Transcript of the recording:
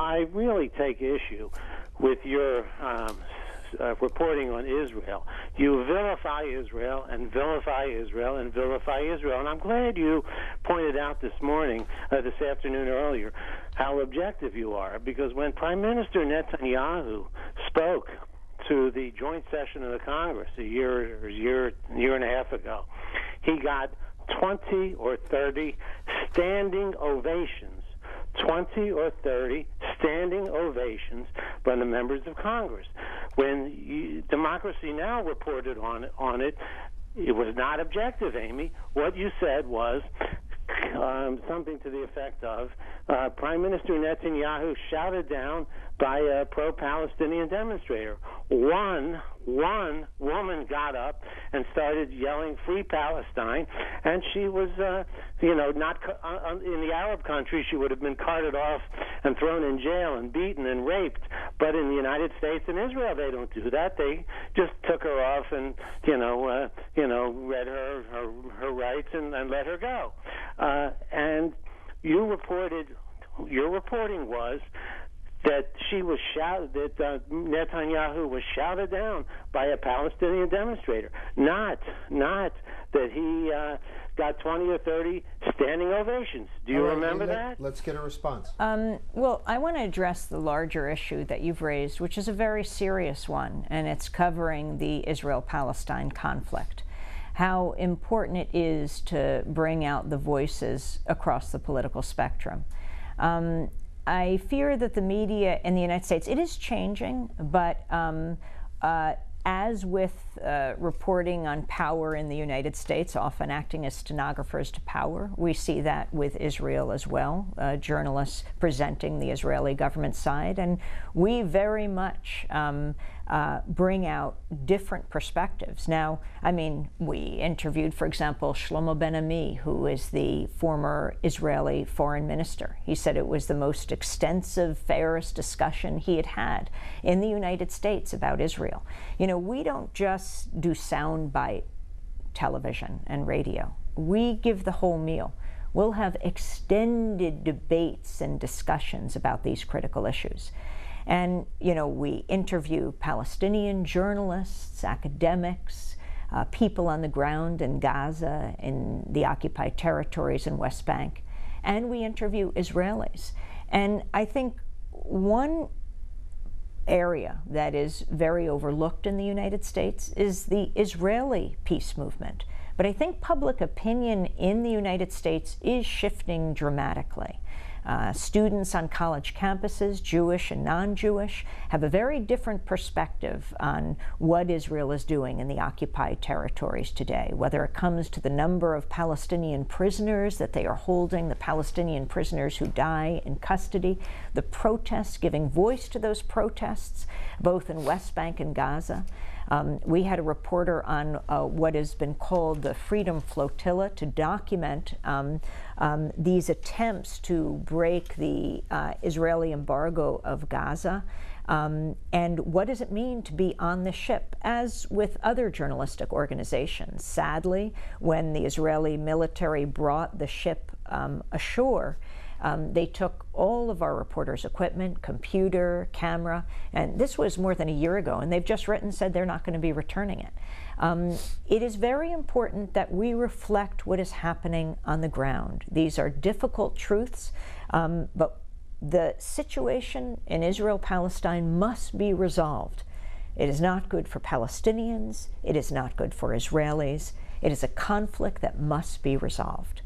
I really take issue with your reporting on Israel. You vilify Israel and vilify Israel and vilify Israel. And I'm glad you pointed out this afternoon earlier, how objective you are, because when Prime Minister Netanyahu spoke to the joint session of the Congress a year and a half ago, he got 20 or 30 standing ovations. 20 or 30 standing ovations by the members of Congress. When Democracy Now! Reported on it, it was not objective, Amy. What you said was something to the effect of Prime Minister Netanyahu shouted down by a pro-Palestinian demonstrator. One woman got up and started yelling "Free Palestine," and she was, not in the Arab countries, she would have been carted off and thrown in jail and beaten and raped. But in the United States and Israel, they don't do that. They just took her off and, read her rights and let her go. And your reporting was that that Netanyahu was shouted down by a Palestinian demonstrator, not that he got 20 or 30 standing ovations. Do you remember that? Let's get a response. Well, I want to address the larger issue that you've raised, which is a very serious one, and it's covering the Israel-Palestine conflict. How important it is to bring out the voices across the political spectrum. I fear that the media in the United States, it is changing, but as with reporting on power in the United States, often acting as stenographers to power, we see that with Israel as well, journalists presenting the Israeli government side, and we very much bring out different perspectives. Now, I mean, we interviewed, for example, Shlomo Ben-Ami, who is the former Israeli foreign minister. He said it was the most extensive, fairest discussion he had in the United States about Israel. We don't just do soundbite television and radio. We give the whole meal. We'll have extended debates and discussions about these critical issues. And, we interview Palestinian journalists, academics, people on the ground in Gaza, in the occupied territories in West Bank, and we interview Israelis. And I think one area that is very overlooked in the United States is the Israeli peace movement. But I think public opinion in the United States is shifting dramatically. Students on college campuses, Jewish and non-Jewish, have a very different perspective on what Israel is doing in the occupied territories today, whether it comes to the number of Palestinian prisoners that they are holding, the Palestinian prisoners who die in custody, the protests, giving voice to those protests, both in West Bank and Gaza. We had a reporter on what has been called the Freedom Flotilla to document these attempts to break the Israeli embargo of Gaza. And what does it mean to be on the ship? As with other journalistic organizations, sadly, when the Israeli military brought the ship ashore, they took all of our reporters' equipment, computer, camera, and this was more than a year ago, and they've just said they're not going to be returning it. It is very important that we reflect what is happening on the ground. These are difficult truths, but the situation in Israel-Palestine must be resolved. It is not good for Palestinians. It is not good for Israelis. It is a conflict that must be resolved.